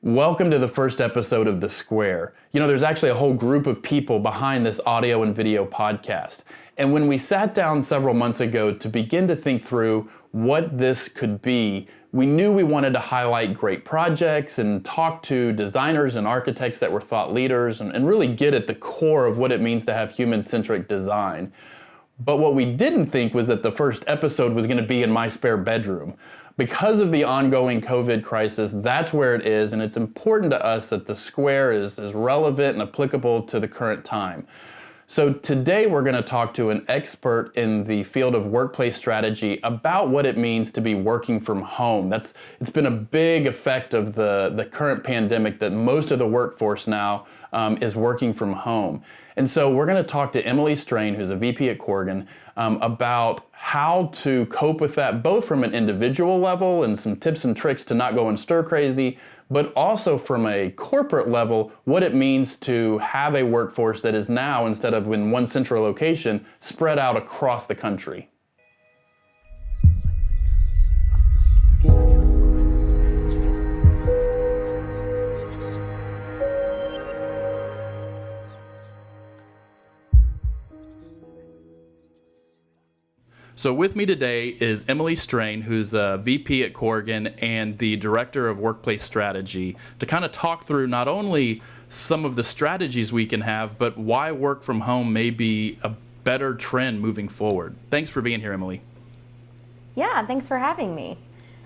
Welcome to the first episode of TheSquare. There's actually a whole group of people behind this audio and video podcast. And when we sat down several months ago to begin to think through what this could be, we knew we wanted to highlight great projects and talk to designers and architects that were thought leaders and really get at the core of what it means to have human-centric design. But what we didn't think was that the first episode was going to be in my spare bedroom. Because of the ongoing COVID crisis, that's where it is, and it's important to us that TheSquare is relevant and applicable to the current time. So today we're going to talk to an expert in the field of workplace strategy about what it means to be working from home. It's been a big effect of the current pandemic that most of the workforce now is working from home. And so we're going to talk to Emily Strain, who's a VP at Corgan, about how to cope with that, both from an individual level and some tips and tricks to not go and stir crazy, but also from a corporate level, what it means to have a workforce that is now, instead of in one central location, spread out across the country. So with me today is Emily Strain, who's a VP at Corgan and the Director of Workplace Strategy, to kind of talk through not only some of the strategies we can have, but why work from home may be a better trend moving forward. Thanks for being here, Emily. Yeah, thanks for having me.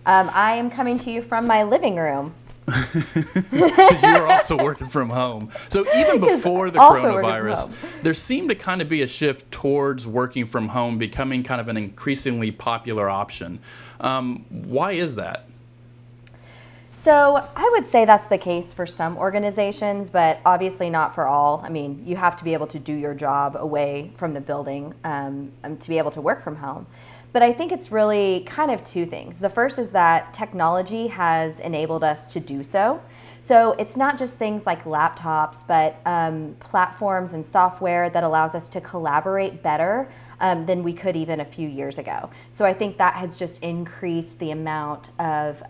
I am coming to you from my living room. Because you were also working from home. So even before the coronavirus, there seemed to kind of be a shift towards working from home becoming kind of an increasingly popular option. Why is that? So I would say that's the case for some organizations, but obviously not for all. I mean, you have to be able to do your job away from the building to be able to work from home. But I think it's really kind of two things. The first is that technology has enabled us to do so. So it's not just things like laptops, but platforms and software that allows us to collaborate better than we could even a few years ago. So I think that has just increased the amount of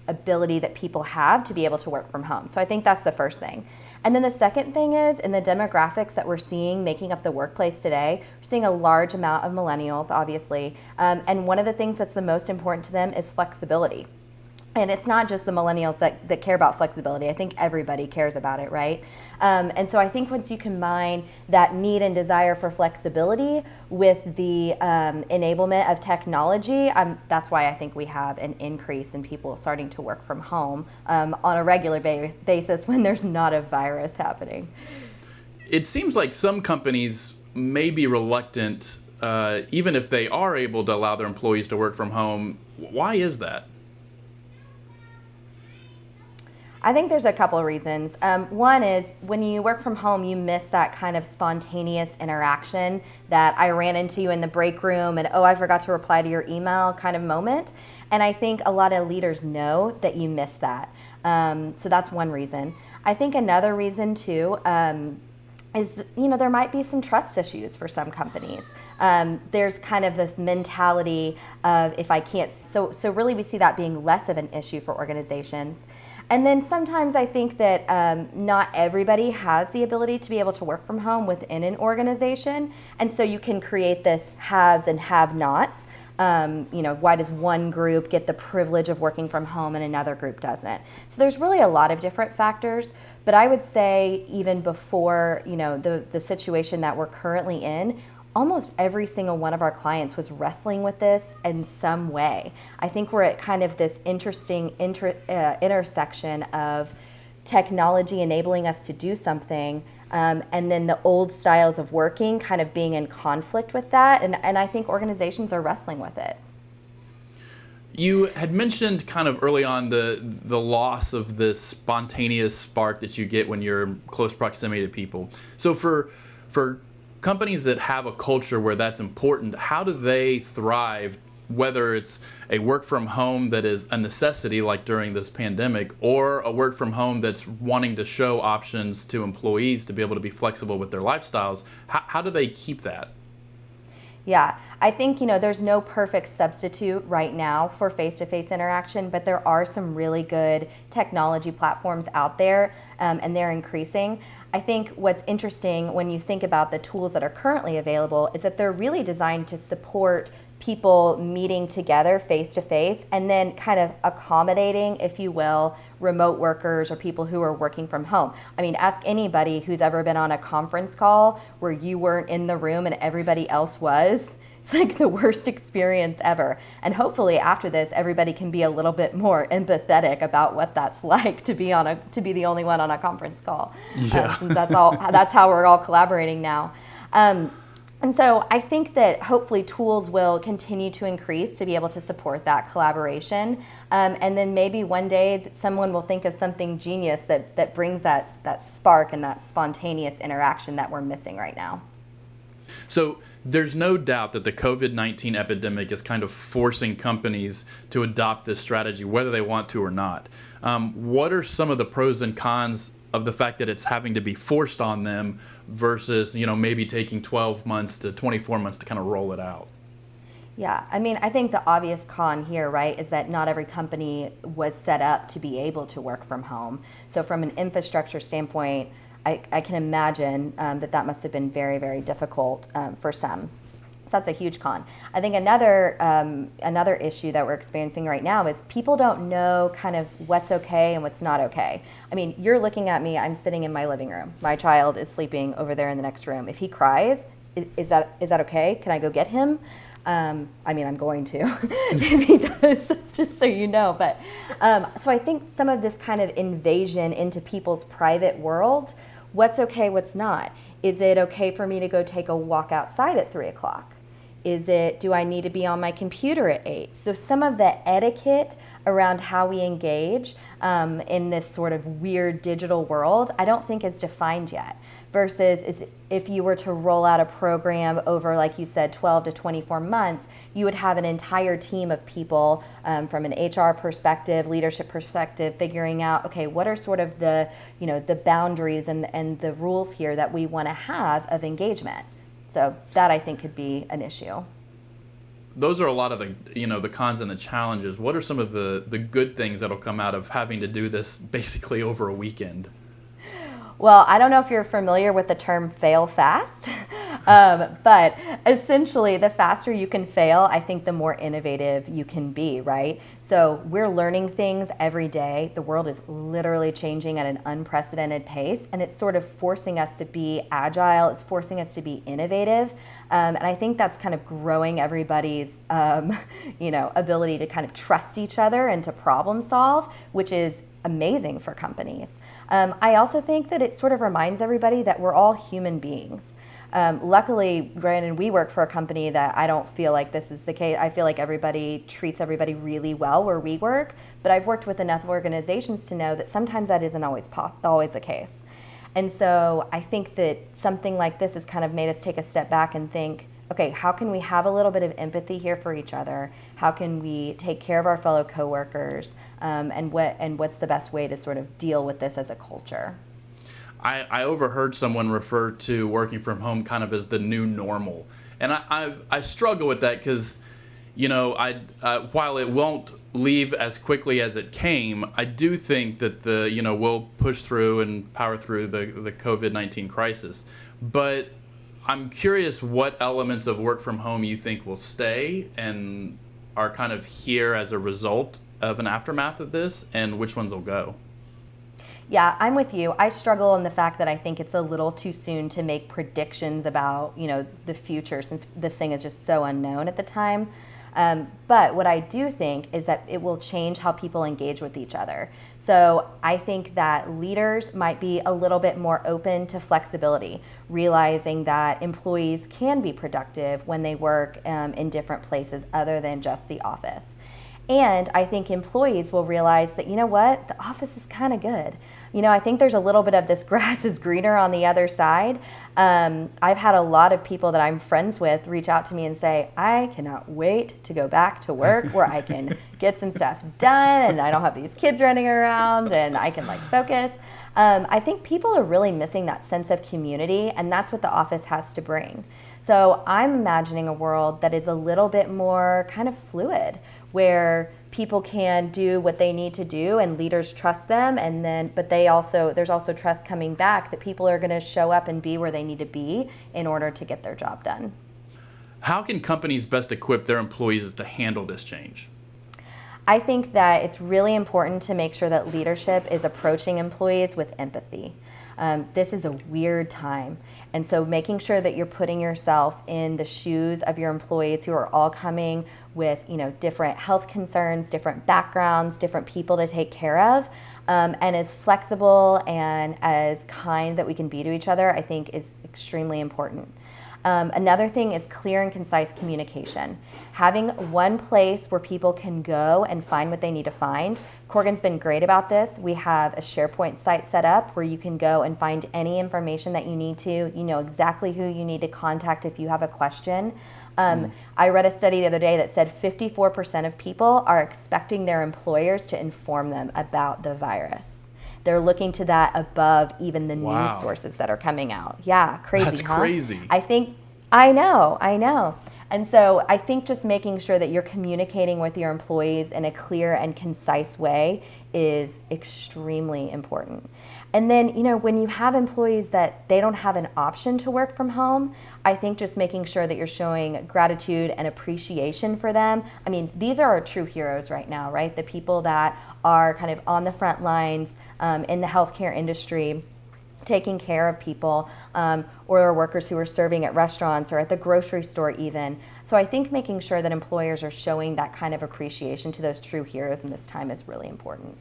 ability that people have to be able to work from home. So I think that's the first thing. And then the second thing is, in the demographics that we're seeing making up the workplace today, we're seeing a large amount of millennials, obviously. And one of the things that's the most important to them is flexibility. And it's not just the millennials that care about flexibility. I think everybody cares about it, right? And so I think once you combine that need and desire for flexibility with the enablement of technology, that's why I think we have an increase in people starting to work from home on a regular basis when there's not a virus happening. It seems like some companies may be reluctant, even if they are able to allow their employees to work from home. Why is that? I think there's a couple of reasons. One is when you work from home, you miss that kind of spontaneous interaction that I ran into you in the break room and, I forgot to reply to your email kind of moment. And I think a lot of leaders know that you miss that. So that's one reason. I think another reason too is, there might be some trust issues for some companies. There's kind of this mentality of if I can't, so really we see that being less of an issue for organizations. And then sometimes I think that not everybody has the ability to be able to work from home within an organization. And so you can create this haves and have-nots. Why does one group get the privilege of working from home and another group doesn't? So there's really a lot of different factors. But I would say even before, the situation that we're currently in, almost every single one of our clients was wrestling with this in some way. I think we're at kind of this interesting intersection of technology enabling us to do something, and then the old styles of working kind of being in conflict with that. And I think organizations are wrestling with it. You had mentioned kind of early on the loss of this spontaneous spark that you get when you're in close proximity to people. So for companies that have a culture where that's important, how do they thrive, whether it's a work from home that is a necessity like during this pandemic, or a work from home that's wanting to show options to employees to be able to be flexible with their lifestyles? How do they keep that? Yeah, I think, there's no perfect substitute right now for face-to-face interaction, but there are some really good technology platforms out there, and they're increasing. I think what's interesting when you think about the tools that are currently available is that they're really designed to support people meeting together face-to-face and then kind of accommodating, if you will, remote workers or people who are working from home. I mean, ask anybody who's ever been on a conference call where you weren't in the room and everybody else was. It's like the worst experience ever. And hopefully after this, everybody can be a little bit more empathetic about what that's like to be the only one on a conference call. Yeah. Since that's how we're all collaborating now. And so I think that hopefully tools will continue to increase to be able to support that collaboration. And then maybe one day someone will think of something genius that brings that spark and that spontaneous interaction that we're missing right now. So there's no doubt that the COVID-19 epidemic is kind of forcing companies to adopt this strategy, whether they want to or not. What are some of the pros and cons of the fact that it's having to be forced on them versus, maybe taking 12 months to 24 months to kind of roll it out? Yeah, I mean, I think the obvious con here, right, is that not every company was set up to be able to work from home. So from an infrastructure standpoint, I can imagine that must have been very, very difficult for some. So that's a huge con. I think another issue that we're experiencing right now is people don't know kind of what's okay and what's not okay. I mean, you're looking at me, I'm sitting in my living room. My child is sleeping over there in the next room. If he cries, is that okay? Can I go get him? I mean, I'm going to if he does, just so you know. But so I think some of this kind of invasion into people's private world, what's okay, what's not? Is it okay for me to go take a walk outside at 3 o'clock? Do I need to be on my computer at 8? So some of the etiquette around how we engage in this sort of weird digital world, I don't think is defined yet. Versus if you were to roll out a program over, like you said, 12 to 24 months, you would have an entire team of people from an HR perspective, leadership perspective, figuring out, okay, what are sort of the boundaries and the rules here that we want to have of engagement. So that I think could be an issue. Those are a lot of the cons and the challenges. What are some of the good things that'll come out of having to do this basically over a weekend? Well, I don't know if you're familiar with the term fail fast, but essentially the faster you can fail, I think the more innovative you can be, right? So we're learning things every day. The world is literally changing at an unprecedented pace, and it's sort of forcing us to be agile. It's forcing us to be innovative, and I think that's kind of growing everybody's, ability to kind of trust each other and to problem solve, which is amazing for companies. I also think that it sort of reminds everybody that we're all human beings. Luckily, Brandon, we work for a company that I don't feel like this is the case. I feel like everybody treats everybody really well where we work, but I've worked with enough organizations to know that sometimes that isn't always the case. And so I think that something like this has kind of made us take a step back and think, okay, how can we have a little bit of empathy here for each other? How can we take care of our fellow coworkers? And what's the best way to sort of deal with this as a culture? I overheard someone refer to working from home kind of as the new normal. And I struggle with that because, while it won't leave as quickly as it came, I do think that we'll push through and power through the COVID-19 crisis. But I'm curious what elements of work from home you think will stay and are kind of here as a result of an aftermath of this, and which ones will go. Yeah, I'm with you. I struggle in the fact that I think it's a little too soon to make predictions about, the future since this thing is just so unknown at the time. But what I do think is that it will change how people engage with each other. So I think that leaders might be a little bit more open to flexibility, realizing that employees can be productive when they work in different places other than just the office. And I think employees will realize that, the office is kind of good. I think there's a little bit of this grass is greener on the other side. I've had a lot of people that I'm friends with reach out to me and say, I cannot wait to go back to work where I can get some stuff done and I don't have these kids running around and I can focus. I think people are really missing that sense of community, and that's what the office has to bring. So I'm imagining a world that is a little bit more kind of fluid, where people can do what they need to do and leaders trust them, but there's also trust coming back that people are going to show up and be where they need to be in order to get their job done. How can companies best equip their employees to handle this change? I think that it's really important to make sure that leadership is approaching employees with empathy. This is a weird time. And so making sure that you're putting yourself in the shoes of your employees who are all coming with, different health concerns, different backgrounds, different people to take care of, and as flexible and as kind that we can be to each other, I think is extremely important. Another thing is clear and concise communication. Having one place where people can go and find what they need to find. Corgan's been great about this. We have a SharePoint site set up where you can go and find any information that you need to. You know exactly who you need to contact if you have a question. I read a study the other day that said 54% of people are expecting their employers to inform them about the virus. They're looking to that above even the news sources that are coming out. Yeah, crazy. That's crazy. I know. And so I think just making sure that you're communicating with your employees in a clear and concise way is extremely important. And then, when you have employees that they don't have an option to work from home, I think just making sure that you're showing gratitude and appreciation for them. I mean, these are our true heroes right now, right? The people that are kind of on the front lines in the healthcare industry, taking care of people, or workers who are serving at restaurants or at the grocery store even. So I think making sure that employers are showing that kind of appreciation to those true heroes in this time is really important.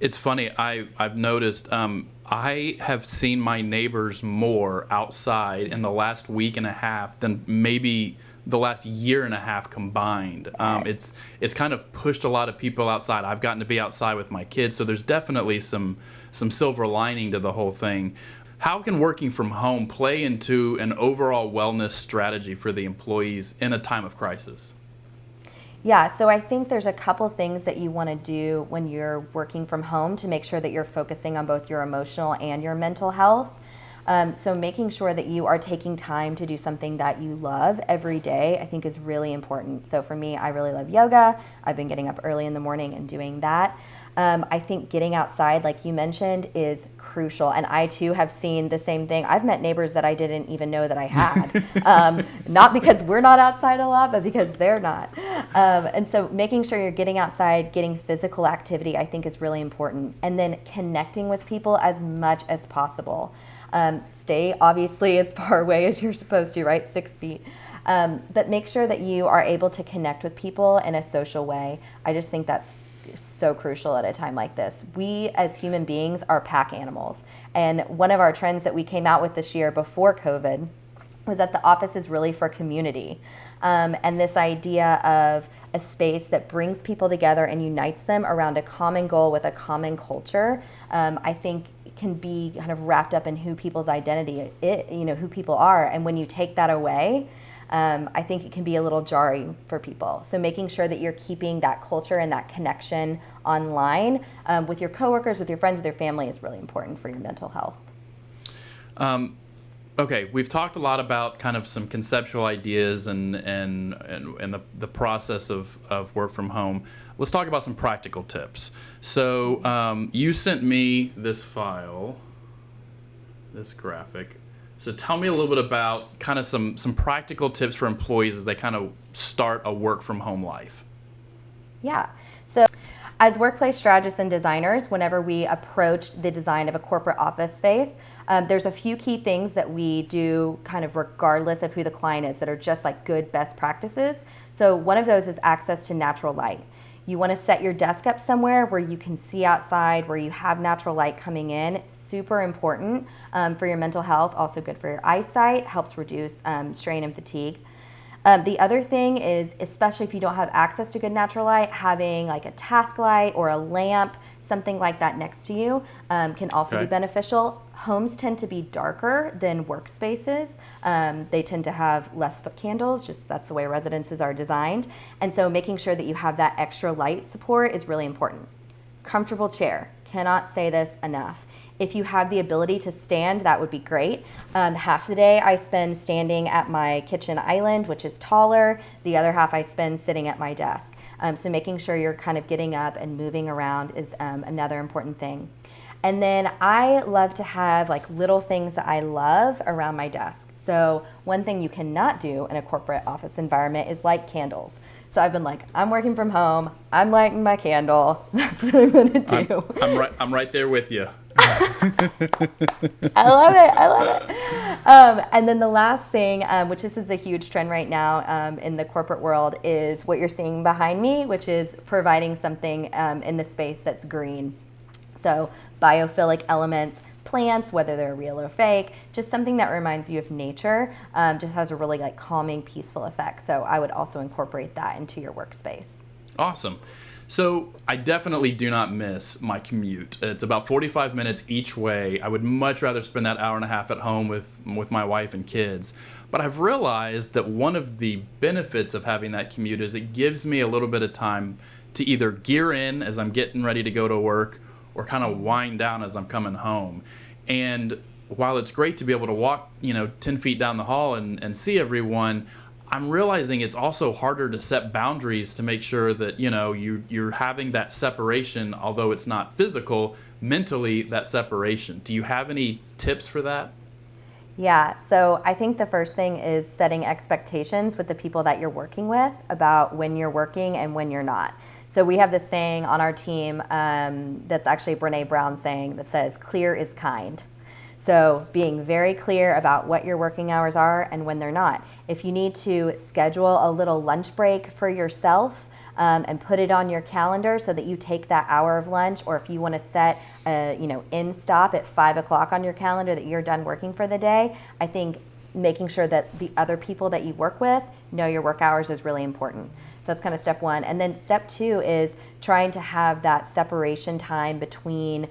It's funny, I've noticed, I have seen my neighbors more outside in the last week and a half than maybe the last year and a half combined. It's kind of pushed a lot of people outside. I've gotten to be outside with my kids, so there's definitely some silver lining to the whole thing. How can working from home play into an overall wellness strategy for the employees in a time of crisis? Yeah, so I think there's a couple things that you want to do when you're working from home to make sure that you're focusing on both your emotional and your mental health. So making sure that you are taking time to do something that you love every day, I think is really important. So for me, I really love yoga. I've been getting up early in the morning and doing that. I think getting outside, like you mentioned, is crucial. And I too have seen the same thing. I've met neighbors that I didn't even know that I had. Not because we're not outside a lot, but because they're not. And so making sure you're getting outside, getting physical activity, I think is really important. And then connecting with people as much as possible. Stay obviously as far away as you're supposed to, right? 6 feet. But make sure that you are able to connect with people in a social way. I just think that's so crucial at a time like this. We as human beings are pack animals. And one of our trends that we came out with this year before COVID was that the office is really for community. And this idea of a space that brings people together and unites them around a common goal with a common culture, I think can be kind of wrapped up in who people's identity, who people are. And when you take that away, I think it can be a little jarring for people. So making sure that you're keeping that culture and that connection online with your coworkers, with your friends, with your family is really important for your mental health. Okay, we've talked a lot about kind of some conceptual ideas and the process of work from home. Let's talk about some practical tips. So you sent me this file, this graphic. So tell me a little bit about kind of some practical tips for employees as they kind of start a work from home life. Yeah. So as workplace strategists and designers, whenever we approach the design of a corporate office space, there's a few key things that we do kind of regardless of who the client is that are just like good best practices. So one of those is access to natural light. You want to set your desk up somewhere where you can see outside, where you have natural light coming in. It's super important for your mental health, also good for your eyesight, helps reduce strain and fatigue. The other thing is, especially if you don't have access to good natural light, having like a task light or a lamp, something like that next to you can also be beneficial. Homes tend to be darker than workspaces. They tend to have less foot candles, just that's the way residences are designed. And so making sure that you have that extra light support is really important. Comfortable chair. cannot say this enough. If you have the ability to stand, that would be great. Half the day I spend standing at my kitchen island, which is taller. The other half I spend sitting at my desk. So making sure you're kind of getting up and moving around is another important thing. And then I love to have like little things that I love around my desk. So one thing you cannot do in a corporate office environment is light candles. So I've been like, I'm working from home, I'm lighting my candle. That's what I'm gonna do. I'm right there with you. I love it. And then the last thing, which this is a huge trend right now in the corporate world, is what you're seeing behind me, which is providing something in the space that's green. So biophilic elements, plants, whether they're real or fake, just something that reminds you of nature, just has a really like calming, peaceful effect. So I would also incorporate that into your workspace. Awesome. So I definitely do not miss my commute. It's about 45 minutes each way. I would much rather spend that hour and a half at home with my wife and kids. But I've realized that one of the benefits of having that commute is it gives me a little bit of time to either gear in as I'm getting ready to go to work or kind of wind down as I'm coming home. And while it's great to be able to walk, 10 feet down the hall and see everyone, I'm realizing it's also harder to set boundaries to make sure that, you're having that separation, although it's not physical, mentally that separation. Do you have any tips for that? Yeah, so I think the first thing is setting expectations with the people that you're working with about when you're working and when you're not. So we have this saying on our team that's actually a Brene Brown saying that says, clear is kind. So being very clear about what your working hours are and when they're not. If you need to schedule a little lunch break for yourself and put it on your calendar so that you take that hour of lunch, or if you want to set a end stop at 5 o'clock on your calendar that you're done working for the day, I think making sure that the other people that you work with know your work hours is really important. So that's kind of step one. And then step two is trying to have that separation time between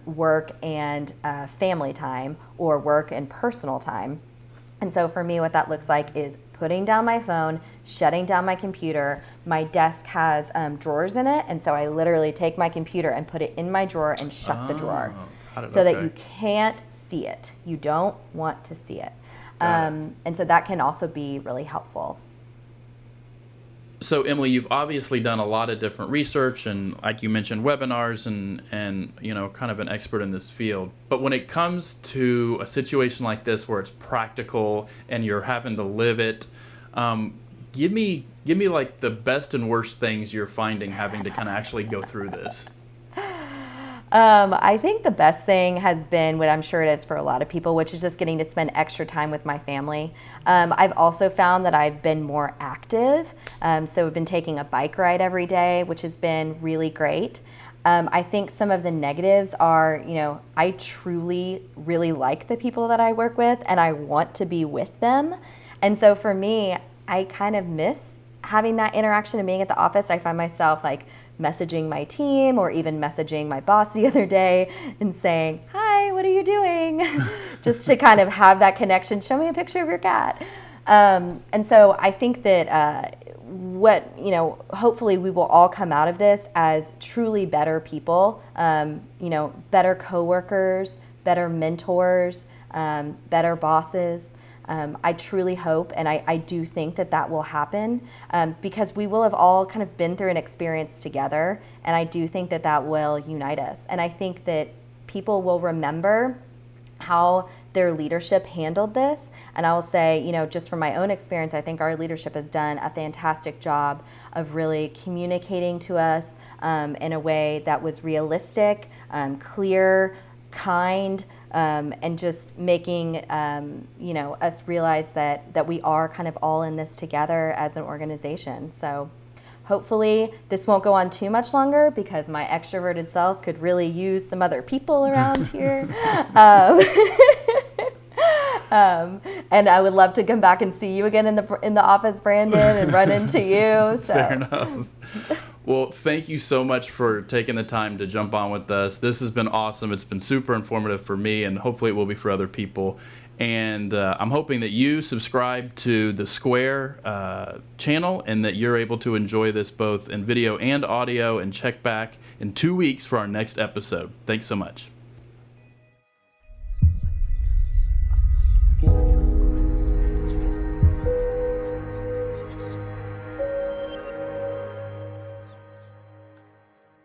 work and family time, or work and personal time. And so for me, what that looks like is putting down my phone, shutting down my computer. My desk has drawers in it, and so I literally take my computer and put it in my drawer and shut the drawer so that you can't see it. You don't want to see it. And so that can also be really helpful. So Emily, you've obviously done a lot of different research and, like you mentioned, webinars and kind of an expert in this field. But when it comes to a situation like this where it's practical and you're having to live it, give me like the best and worst things you're finding having to kind of actually go through this. I think the best thing has been what I'm sure it is for a lot of people, which is just getting to spend extra time with my family. I've also found that I've been more active. So I've been taking a bike ride every day, which has been really great. I think some of the negatives are, I truly really like the people that I work with and I want to be with them. And so for me, I kind of miss having that interaction and being at the office. I find myself like messaging my team or even messaging my boss the other day and saying, hi, what are you doing? Just to kind of have that connection. Show me a picture of your cat. And so I think that hopefully we will all come out of this as truly better people, better coworkers, better mentors, better bosses. I truly hope, and I do think that will happen because we will have all kind of been through an experience together, and I do think that will unite us. And I think that people will remember how their leadership handled this. And I will say, just from my own experience, I think our leadership has done a fantastic job of really communicating to us in a way that was realistic, clear, kind, and just making us realize that we are kind of all in this together as an organization. So hopefully this won't go on too much longer because my extroverted self could really use some other people around here. And I would love to come back and see you again in the office, Brandon, and run into you. So. Fair enough. Well, thank you so much for taking the time to jump on with us. This has been awesome. It's been super informative for me, and hopefully it will be for other people. And I'm hoping that you subscribe to the Square channel and that you're able to enjoy this both in video and audio, and check back in 2 weeks for our next episode. Thanks so much.